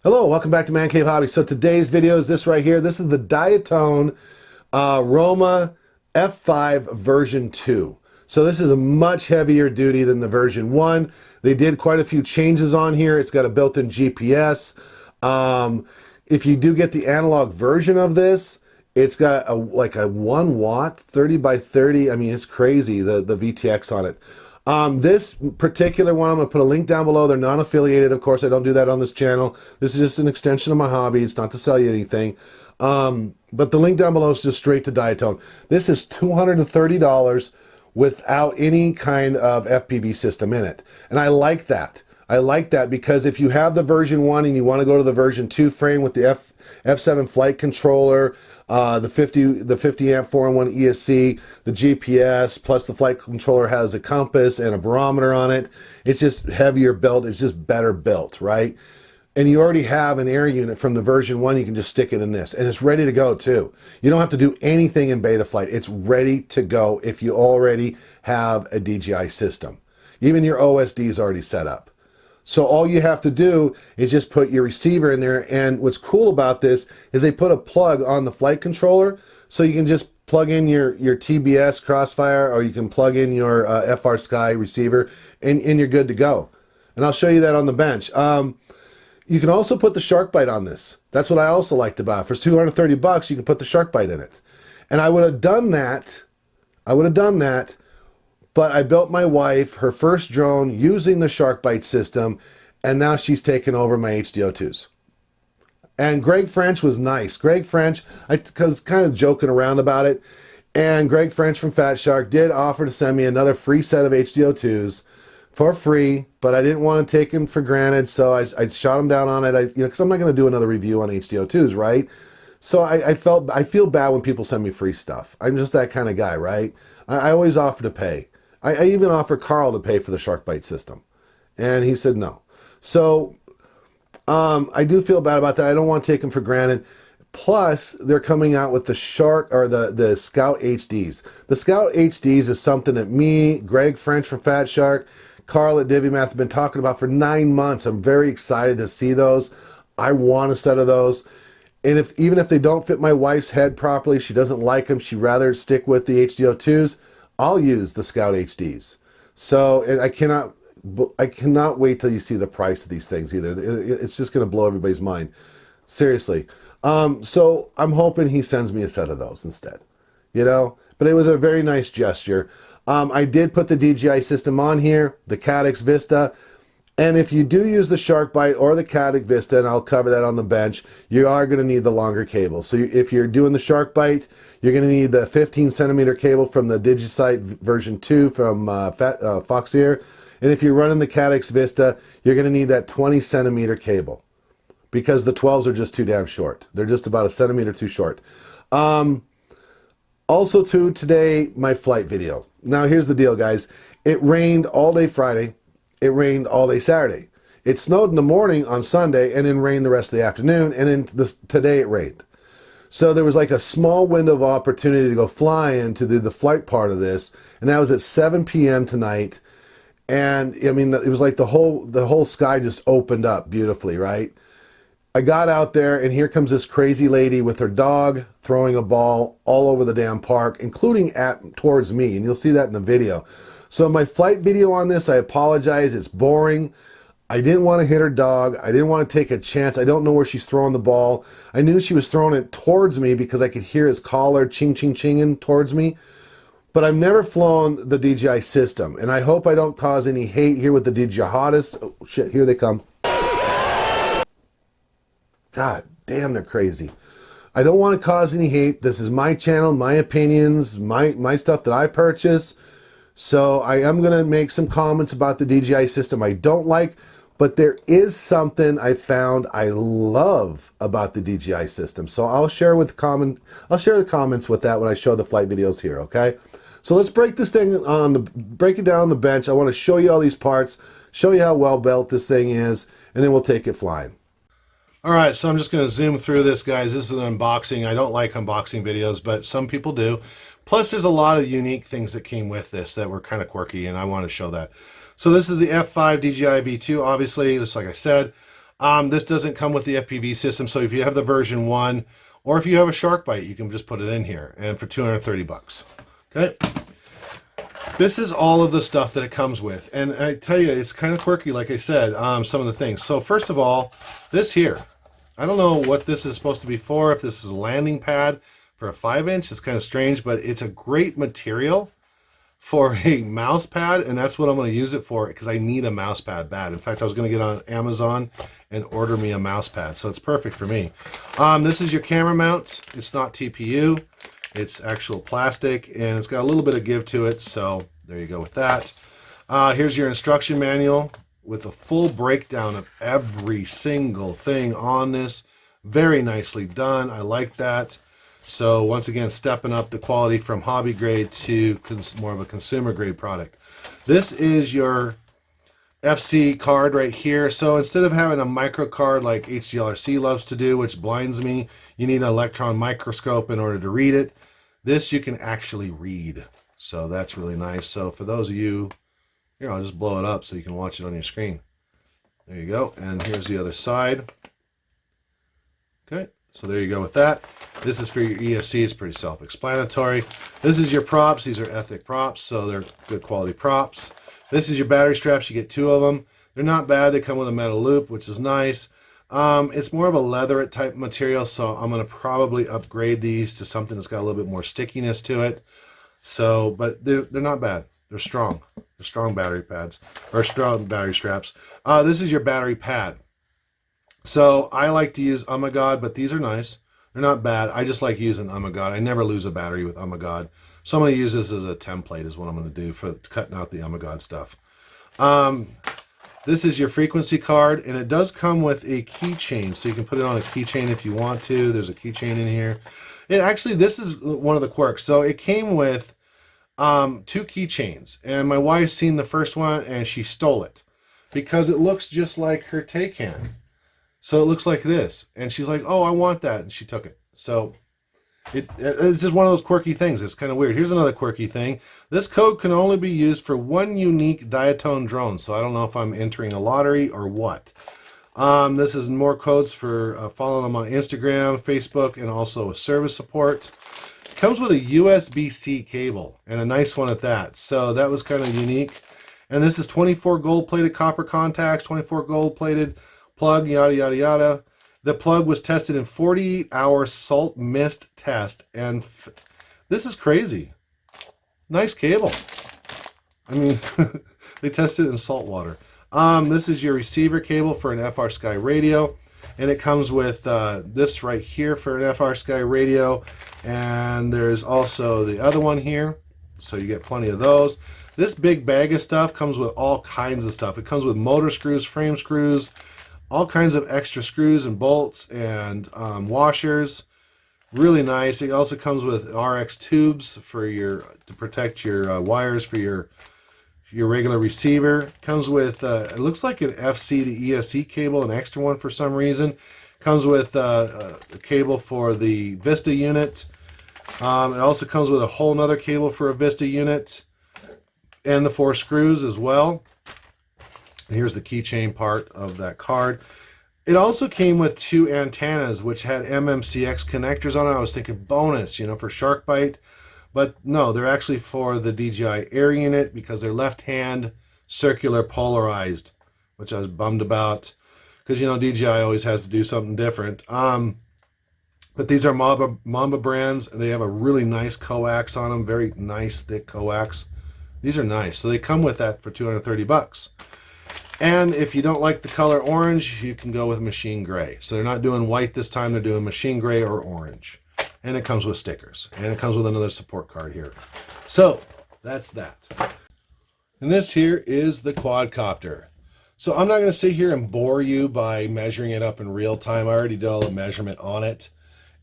Hello, welcome back to Man Cave Hobby. So today's video is this right here. This is the Diatone Roma F5 version 2. So this is a much heavier duty than the version 1. They did quite a few changes on here. It's got a built-in GPS. If you do get the analog version of this, it's got like a 1 watt 30 by 30. I mean, it's crazy, the VTX on it. This particular one, I'm going to put a link down below. They're non-affiliated. Of course, I don't do that on this channel. This is just an extension of my hobby. It's not to sell you anything. But the link down below is just straight to Diatone. This is $230 without any kind of FPV system in it. And I like that. I like that because if you have the version 1 and you want to go to the version 2 frame with the F7 flight controller, the 50 amp 4-in-1 ESC, the GPS, plus the flight controller has a compass and a barometer on it. It's just heavier built. It's just better built, right? And you already have an air unit from the version 1. You can just stick it in this, and it's ready to go too. You don't have to do anything in beta flight. It's ready to go if you already have a DJI system. Even your OSD is already set up. So all you have to do is just put your receiver in there. And what's cool about this is they put a plug on the flight controller. So you can just plug in your TBS Crossfire, or you can plug in your FR Sky receiver, and you're good to go. And I'll show you that on the bench. You can also put the Sharkbyte on this. That's what I also liked about it. For 230 bucks, you can put the Sharkbyte in it. And I would have done that. But I built my wife her first drone using the Sharkbyte system, and now she's taken over my HDO2s. And Greg French was nice. Greg French, I was kind of joking around about it, and Greg French from Fat Shark did offer to send me another free set of HDO2s for free, but I didn't want to take him for granted, so I shot him down on it. Because I'm not going to do another review on HDO2s, right? So I feel bad when people send me free stuff. I'm just that kind of guy, right? I always offer to pay. I even offered Carl to pay for the Sharkbyte system, and he said no. So I do feel bad about that. I don't want to take them for granted. Plus, they're coming out with the the Scout HDs. The Scout HDs is something that me, Greg French from Fat Shark, Carl at DiviMath have been talking about for 9 months. I'm very excited to see those. I want a set of those. And even if they don't fit my wife's head properly, she doesn't like them, she'd rather stick with the HDO2s, I'll use the Scout HDs. So, and I cannot wait till you see the price of these things either. It's just going to blow everybody's mind. Seriously. So I'm hoping he sends me a set of those instead, you know, but it was a very nice gesture. I did put the DJI system on here, the Caddx Vista. And if you do use the Sharkbyte or the Caddx Vista, and I'll cover that on the bench, you are going to need the longer cable. So if you're doing the Sharkbyte, you're going to need the 15 centimeter cable from the DJI version 2 from Foxeer. And if you're running the Caddx Vista, you're going to need that 20 centimeter cable, because the 12s are just too damn short. They're just about a centimeter too short. Also too, today, my flight video. Now here's the deal, guys. It rained all day Friday. It rained all day Saturday. It snowed in the morning on Sunday, and then rained the rest of the afternoon, and then today it rained. So there was like a small window of opportunity to go fly in to do the flight part of this, and that was at 7 p.m. tonight. And I mean, it was like the whole sky just opened up beautifully, right? I got out there, and here comes this crazy lady with her dog throwing a ball all over the damn park, including towards me, and you'll see that in the video. So my flight video on this, I apologize, it's boring. I didn't want to hit her dog. I didn't want to take a chance. I don't know where she's throwing the ball. I knew she was throwing it towards me because I could hear his collar ching-ching-chinging towards me. But I've never flown the DJI system, and I hope I don't cause any hate here with the DJI hottest. Oh, shit, here they come. God damn, they're crazy. I don't want to cause any hate. This is my channel, my opinions, my stuff that I purchase. So I am going to make some comments about the DJI system I don't like, but there is something I found I love about the DJI system. So I'll share the comments with that when I show the flight videos here, okay? So let's break this thing break it down on the bench. I want to show you all these parts, show you how well built this thing is, and then we'll take it flying. All right, so I'm just going to zoom through this, guys. This is an unboxing. I don't like unboxing videos, but some people do. Plus, there's a lot of unique things that came with this that were kind of quirky, and I want to show that. So this is the F5 DJI V2, obviously, just like I said. This doesn't come with the FPV system, so if you have the version 1, or if you have a Sharkbyte, you can just put it in here, and for 230 bucks. Okay? This is all of the stuff that it comes with, and I tell you, it's kind of quirky, like I said, some of the things. So first of all, this here. I don't know what this is supposed to be for, if this is a landing pad for a 5-inch. It's kind of strange, but it's a great material for a mouse pad, and that's what I'm going to use it for, because I need a mouse pad bad. In fact, I was going to get on Amazon and order me a mouse pad, so it's perfect for me. This is your camera mount. It's not TPU. It's actual plastic, and it's got a little bit of give to it, so there you go with that. Here's your instruction manual with a full breakdown of every single thing on this. Very nicely done. I like that. So once again, stepping up the quality from hobby grade to more of a consumer grade product. This is your FC card right here. So instead of having a micro card like HDLRC loves to do, which blinds me, you need an electron microscope in order to read it. This you can actually read. So that's really nice. So for those of you, here, I'll just blow it up so you can watch it on your screen. There you go. And here's the other side. Okay. So there you go with that. This is for your ESC. It's pretty self-explanatory. This is your props. These are Ethic props, so they're good quality props. This is your battery straps. You get 2 of them. They're not bad. They come with a metal loop, which is nice. It's more of a leather type material, so I'm going to probably upgrade these to something that's got a little bit more stickiness to it. So, but they're not bad. They're strong. They're strong battery pads, or strong battery straps. This is your battery pad. So I like to use God, but these are nice. They're not bad. I just like using God. I never lose a battery with God. So I'm going to use this as a template is what I'm going to do for cutting out the God stuff. This is your frequency card, and it does come with a keychain. So you can put it on a keychain if you want to. There's a keychain in here. Actually, this is one of the quirks. So it came with 2 keychains, and my wife's seen the first one, and she stole it because it looks just like her Taycan. So it looks like this. And she's like, oh, I want that. And she took it. So it's just one of those quirky things. It's kind of weird. Here's another quirky thing. This code can only be used for 1 unique Diatone drone. So I don't know if I'm entering a lottery or what. This is more codes for following them on Instagram, Facebook, and also a service support. It comes with a USB-C cable, and a nice one at that. So that was kind of unique. And this is 24 gold-plated copper contacts, 24 gold-plated plug, yada, yada, yada. The plug was tested in 48-hour salt mist test, and this is crazy. Nice cable. I mean, they tested it in salt water. This is your receiver cable for an FR Sky radio, and it comes with this right here for an FR Sky radio, and there's also the other one here, so you get plenty of those. This big bag of stuff comes with all kinds of stuff. It comes with motor screws, frame screws, all kinds of extra screws and bolts and washers. Really nice. It also comes with RX tubes for to protect your wires for your regular receiver. Comes with it looks like an FC to ESC cable, an extra one for some reason. Comes with a cable for the Vista unit. It also comes with a whole nother cable for a Vista unit and the 4 screws as well. Here's the keychain part of that card. It also came with 2 antennas, which had MMCX connectors on it. I was thinking bonus, for Sharkbyte. But no, they're actually for the DJI Air unit because they're left-hand circular polarized, which I was bummed about. Because, DJI always has to do something different. But these are Mamba brands. They have a really nice coax on them. Very nice, thick coax. These are nice. So they come with that for 230 bucks. And if you don't like the color orange, you can go with machine gray. So they're not doing white this time, they're doing machine gray or orange. And it comes with stickers. And it comes with another support card here. So that's that. And this here is the quadcopter. So I'm not going to sit here and bore you by measuring it up in real time. I already did all the measurement on it.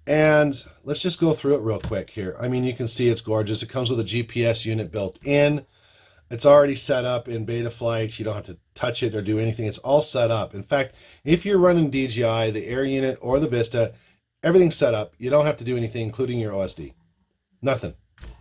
And let's just go through it real quick here. I mean, you can see it's gorgeous. It comes with a GPS unit built in. It's already set up in Betaflight. You don't have to touch it or do anything. It's all set up. In fact, if you're running DJI, the Air unit or the Vista, everything's set up. You don't have to do anything, including your OSD. Nothing.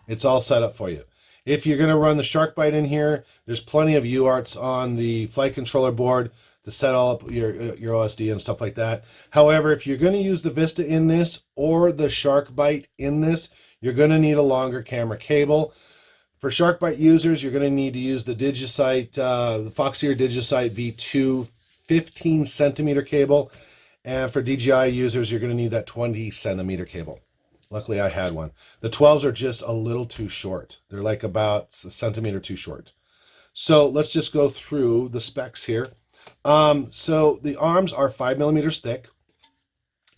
It's all set up for you. If you're going to run the Sharkbyte in here, there's plenty of UARTs on the flight controller board. to set all up your OSD and stuff like that. However, if you're going to use the Vista in this or the Sharkbyte in this, you're going to need a longer camera cable. For Sharkbyte users, you're going to need to use the Digicite, the Foxeer Digicite V2 15 centimeter cable. And for DJI users, you're going to need that 20 centimeter cable. Luckily, I had one. The 12s are just a little too short. They're like about a centimeter too short. So let's just go through the specs here. So the arms are 5 millimeters thick.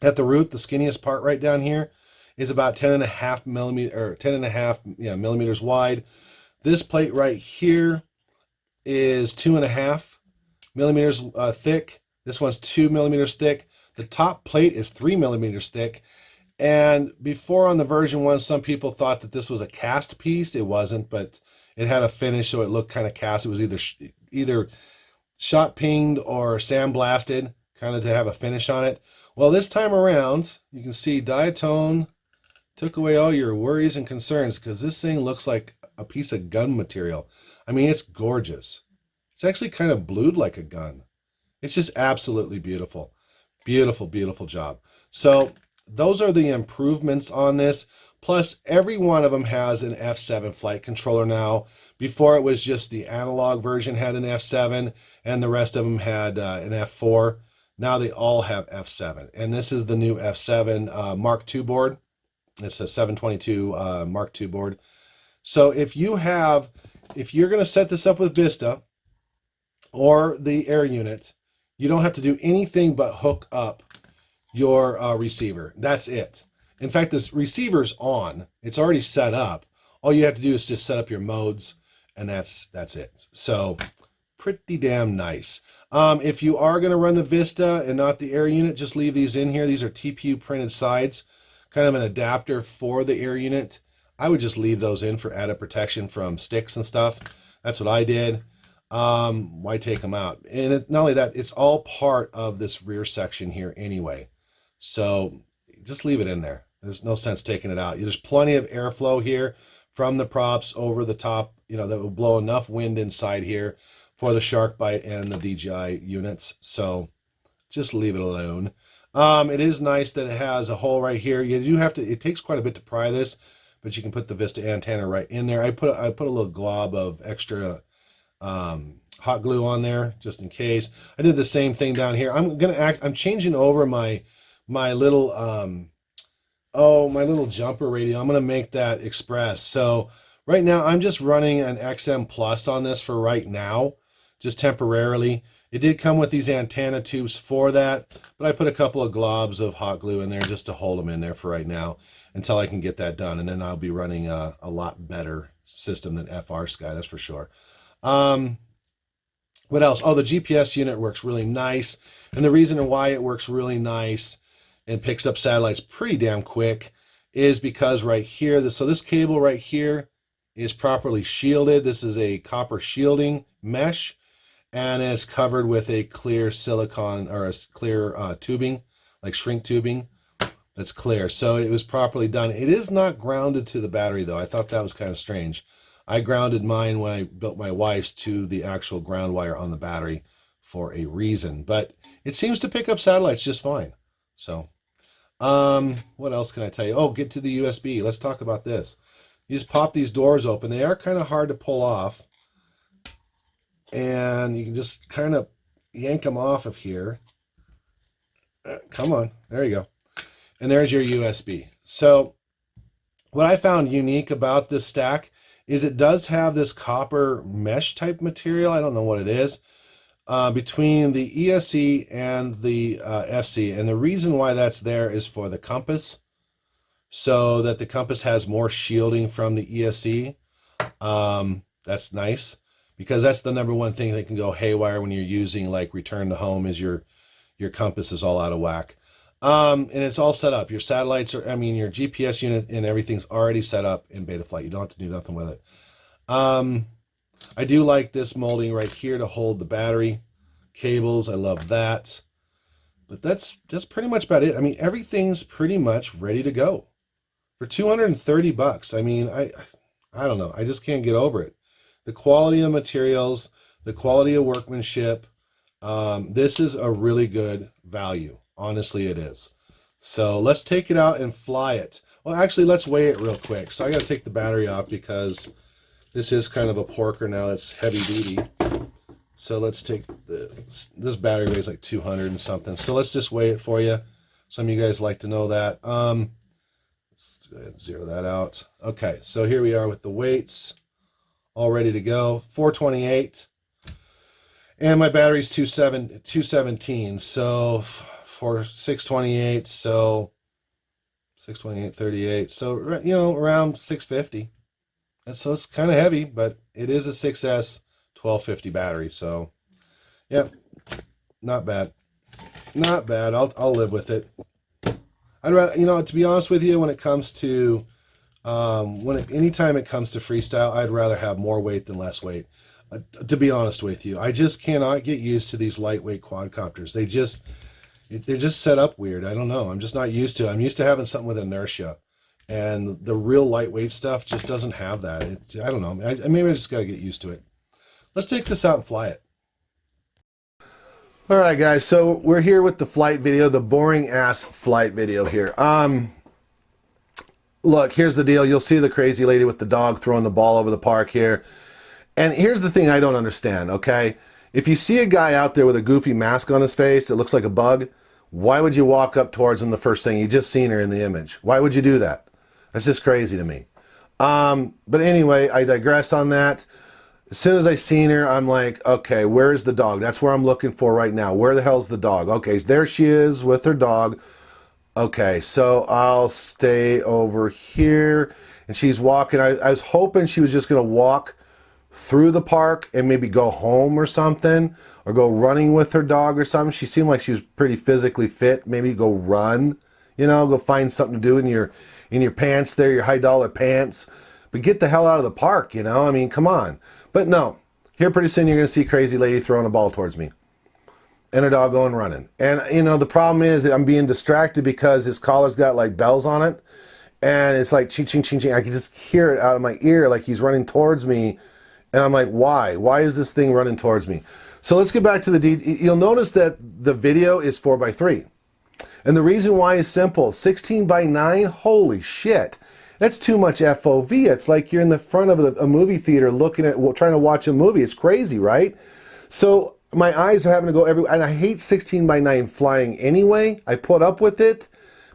At the root, the skinniest part right down here is about 10.5 millimeter or 10.5 millimeters wide. This plate right here is 2.5 millimeters thick. This one's 2 millimeters thick. The top plate is 3 millimeters thick. And before on the version 1, some people thought that this was a cast piece. It wasn't, but it had a finish, so it looked kind of cast. It was either shot pinged or sandblasted, kind of to have a finish on it. Well, this time around, you can see Diatone took away all your worries and concerns, because this thing looks like a piece of gun material. I mean, it's gorgeous. It's actually kind of blued like a gun. It's just absolutely beautiful. Beautiful, beautiful job. So those are the improvements on this. Plus, every one of them has an F7 flight controller now. Before, it was just the analog version had an F7, and the rest of them had an F4. Now they all have F7. And this is the new F7 Mark II board. It's a 722 Mark II board. So if you're going to set this up with Vista or the Air unit, you don't have to do anything but hook up your receiver. That's it. In fact, this receiver's on. It's already set up. All you have to do is just set up your modes, and that's it. So pretty damn nice. If you are going to run the Vista and not the Air unit, just leave these in here. These are TPU printed sides, kind of an adapter for the Air unit. I would just leave those in for added protection from sticks and stuff. That's what I did. Why take them out? And not only that, it's all part of this rear section here anyway. So just leave it in there. There's no sense taking it out. There's plenty of airflow here from the props over the top, that will blow enough wind inside here for the Sharkbyte and the DJI units. So just leave it alone. It is nice that it has a hole right here. You do have to, it takes quite a bit to pry this, but you can put the Vista antenna right in there. I put a little glob of extra hot glue on there just in case. I did the same thing down here. I'm changing over my little my little jumper radio. I'm gonna make that express. So right now I'm just running an XM Plus on this for right now, just temporarily. It did come with these antenna tubes for that, but I put a couple of globs of hot glue in there just to hold them in there for right now until I can get that done, and then I'll be running a lot better system than FR Sky, that's for sure. What else? Oh, the GPS unit works really nice, and the reason why it works really nice and picks up satellites pretty damn quick is because right here, so this cable right here is properly shielded. This is a copper shielding mesh, and it's covered with a clear silicone or a clear tubing, like shrink tubing that's clear. So it was properly done. It is not grounded to the battery though. I thought that was kind of strange. I grounded mine when I built my wife's to the actual ground wire on the battery for a reason, but it seems to pick up satellites just fine. So what else can I tell you? Oh, get to the USB. Let's talk about this. You just pop these doors open. They are kind of hard to pull off, and you can just kind of yank them off of here. Come on, there you go. And there's your USB. So what I found unique about this stack is it does have this copper mesh type material. I don't know what it is. Between the ESC and the FC. And the reason why that's there is for the compass, so that the compass has more shielding from the ESC. That's nice, because that's the number one thing that can go haywire when you're using like return to home, is your compass is all out of whack. And it's all set up. Your satellites are, your GPS unit and everything's already set up in Betaflight. You don't have to do nothing with it. I do like this molding right here to hold the battery cables. I love that. But that's pretty much about it. Everything's pretty much ready to go for $230. I don't know. I just can't get over it. The quality of materials, the quality of workmanship, This is a really good value. Honestly, it is. So let's take it out and fly it. Well, actually, let's weigh it real quick. So I got to take the battery off because this is kind of a porker now. It's heavy duty. So let's take this battery weighs like 200 and something. So let's just weigh it for you. Some of you guys like to know that. Let's go ahead and zero that out. Okay, so here we are with the weights all ready to go. 428. And my battery's 217. So for 628, so 628, 38. So, you know, around 650. And so it's kind of heavy, but it is a 6S 1250 battery. So, yeah, not bad. Not bad. I'll live with it. I'd rather, you know, to be honest with you, when it comes to anytime it comes to freestyle, I'd rather have more weight than less weight. To be honest with you, I just cannot get used to these lightweight quadcopters. They're just set up weird. I don't know. I'm just not used to it. I'm used to having something with inertia, and the real lightweight stuff just doesn't have that. I don't know. Maybe I just got to get used to it. Let's take this out and fly it. All right, guys. So we're here with the flight video, the boring ass flight video here. Look, here's the deal. You'll see the crazy lady with the dog throwing the ball over the park here. And here's the thing I don't understand, okay? If you see a guy out there with a goofy mask on his face that looks like a bug, why would you walk up towards him the first thing? You just seen her in the image. Why would you do that? That's just crazy to me. But anyway, I digress on that. As soon as I seen her, I'm like, okay, where's the dog? That's where I'm looking for right now. Where the hell's the dog? Okay, there she is with her dog. Okay, so I'll stay over here. And she's walking. I was hoping she was just going to walk through the park and maybe go home or something, or go running with her dog or something. She seemed like she was pretty physically fit. Maybe go run, you know, go find something to do in your pants there, your $high pants. But get the hell out of the park, you know? I mean, come on. But no, here pretty soon you're going to see a crazy lady throwing a ball towards me and her dog going running. And, you know, the problem is that I'm being distracted because his collar's got like bells on it. And it's like ching, ching, ching, ching. I can just hear it out of my ear like he's running towards me. And I'm like, why? Why is this thing running towards me? So let's get back to you'll notice that the video is 4:3. And the reason why is simple. 16:9, holy shit. That's too much FOV. It's like you're in the front of a movie theater looking at, trying to watch a movie. It's crazy, right? So my eyes are having to go everywhere. And I hate 16:9 flying anyway. I put up with it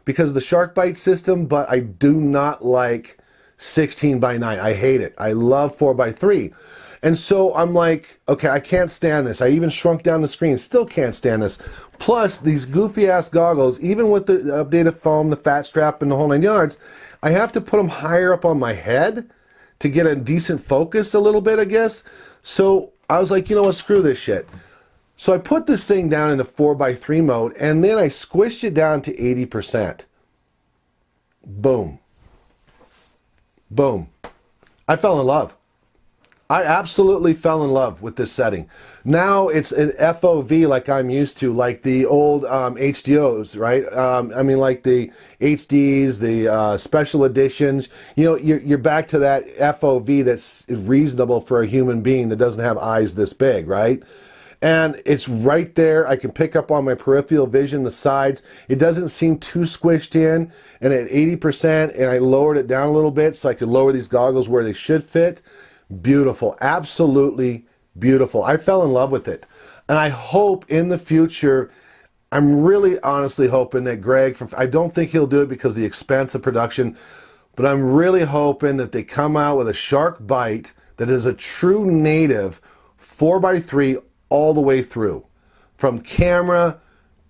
because of the Sharkbyte system, but I do not like 16:9. I hate it. I love 4:3. And so I'm like, okay, I can't stand this. I even shrunk down the screen. Still can't stand this. Plus, these goofy-ass goggles, even with the updated foam, the fat strap, and the whole 9 yards, I have to put them higher up on my head to get a decent focus a little bit, I guess. So I was like, you know what, screw this shit. So I put this thing down into 4:3 mode, and then I squished it down to 80%. Boom. Boom. I fell in love. I absolutely fell in love with this setting. Now it's an FOV like I'm used to, like the old HDOs, right? I mean, like the HDs, the special editions. You know, you're back to that FOV that's reasonable for a human being that doesn't have eyes this big, right? And it's right there. I can pick up on my peripheral vision, the sides. It doesn't seem too squished in. And at 80%, and I lowered it down a little bit so I could lower these goggles where they should fit. Beautiful. Absolutely beautiful. I fell in love with it. And I hope in the future, I'm really honestly hoping that Greg, I don't think he'll do it because of the expense of production, but I'm really hoping that they come out with a Sharkbyte that is a true native 4:3 all the way through. From camera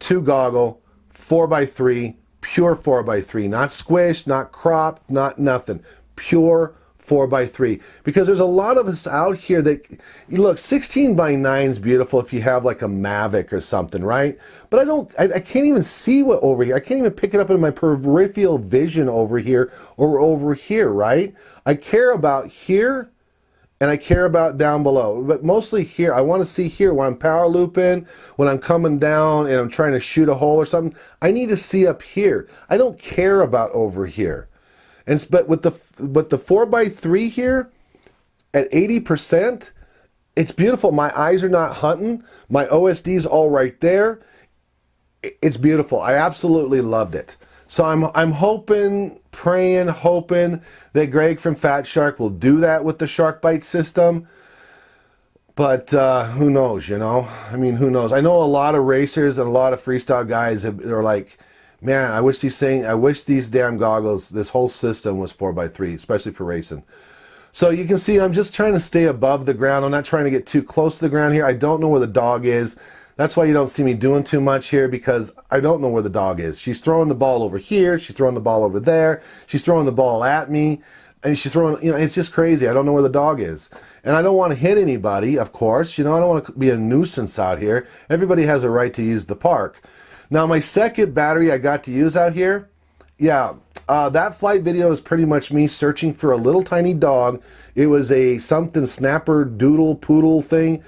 to goggle, 4:3, pure 4:3. Not squished, not cropped, not nothing. Pure 4:3, because there's a lot of us out here that, look, 16:9 is beautiful if you have like a Mavic or something, right? But I can't even see what over here. I can't even pick it up in my peripheral vision over here or over here, right? I care about here and I care about down below, but mostly here. I want to see here when I'm power looping, when I'm coming down and I'm trying to shoot a hole or something. I need to see up here. I don't care about over here. But with the 4:3 here at 80%, It's beautiful. My eyes are not hunting. My OSD's all right there. It's beautiful. I absolutely loved it. So I'm hoping, praying, hoping that Greg from Fat Shark will do that with the Sharkbyte system. But who knows, you know? I mean, who knows? I know a lot of racers and a lot of freestyle guys are like, man, I wish these damn goggles, this whole system was 4x3, especially for racing. So you can see I'm just trying to stay above the ground. I'm not trying to get too close to the ground here. I don't know where the dog is. That's why you don't see me doing too much here, because I don't know where the dog is. She's throwing the ball over here. She's throwing the ball over there. She's throwing the ball at me. And she's throwing, you know, it's just crazy. I don't know where the dog is. And I don't want to hit anybody, of course. You know, I don't want to be a nuisance out here. Everybody has a right to use the park. Now, my second battery I got to use out here, yeah, that flight video is pretty much me searching for a little tiny dog. It was a something snapper doodle poodle thing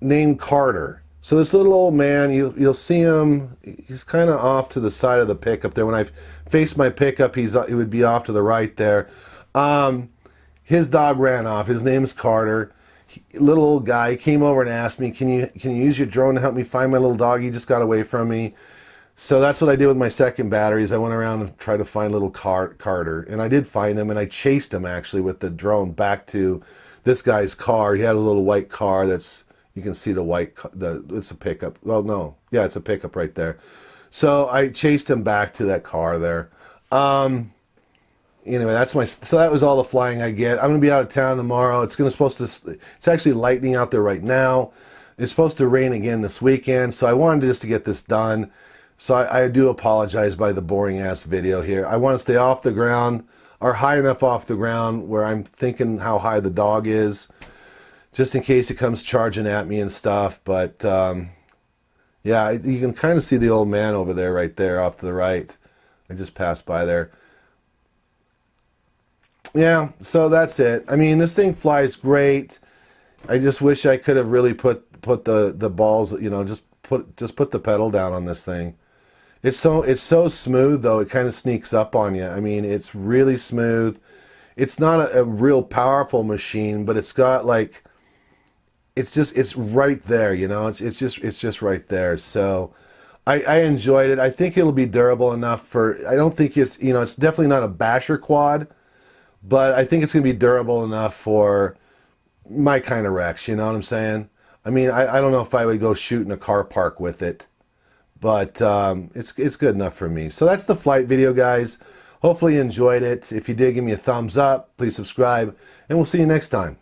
named Carter. So this little old man, you'll see him, he's kind of off to the side of the pickup there. When I face my pickup, he would be off to the right there. His dog ran off. His name is Carter. Little old guy came over and asked me, can you use your drone to help me find my little dog? He just got away from me. So that's what I did with my second batteries. I went around and tried to find little Carter, and I did find him, and I chased him actually with the drone back to this guy's car. He had a little white car that's, you can see the white, it's a pickup. Well, no, yeah, it's a pickup right there. So I chased him back to that car there. Anyway, so that was all the flying I get. I'm going to be out of town tomorrow. It's actually lightning out there right now. It's supposed to rain again this weekend, so I wanted just to get this done. So I do apologize by the boring ass video here. I want to stay off the ground, or high enough off the ground where I'm thinking how high the dog is, just in case it comes charging at me and stuff. But yeah, you can kind of see the old man over there, right there off to the right. I just passed by there. Yeah, so that's it. I mean, this thing flies great. I just wish I could have really put the balls, you know, just put the pedal down on this thing. It's so smooth though. It kind of sneaks up on you. I mean, it's really smooth. It's not a real powerful machine, but it's got like, it's right there, you know. It's just right there. So I enjoyed it. I think it'll be durable enough for, I don't think it's, you know, it's definitely not a basher quad, but I think it's going to be durable enough for my kind of wrecks, you know what I'm saying? I mean, I don't know if I would go shoot in a car park with it, but it's good enough for me. So that's the flight video, guys. Hopefully you enjoyed it. If you did, give me a thumbs up. Please subscribe, and we'll see you next time.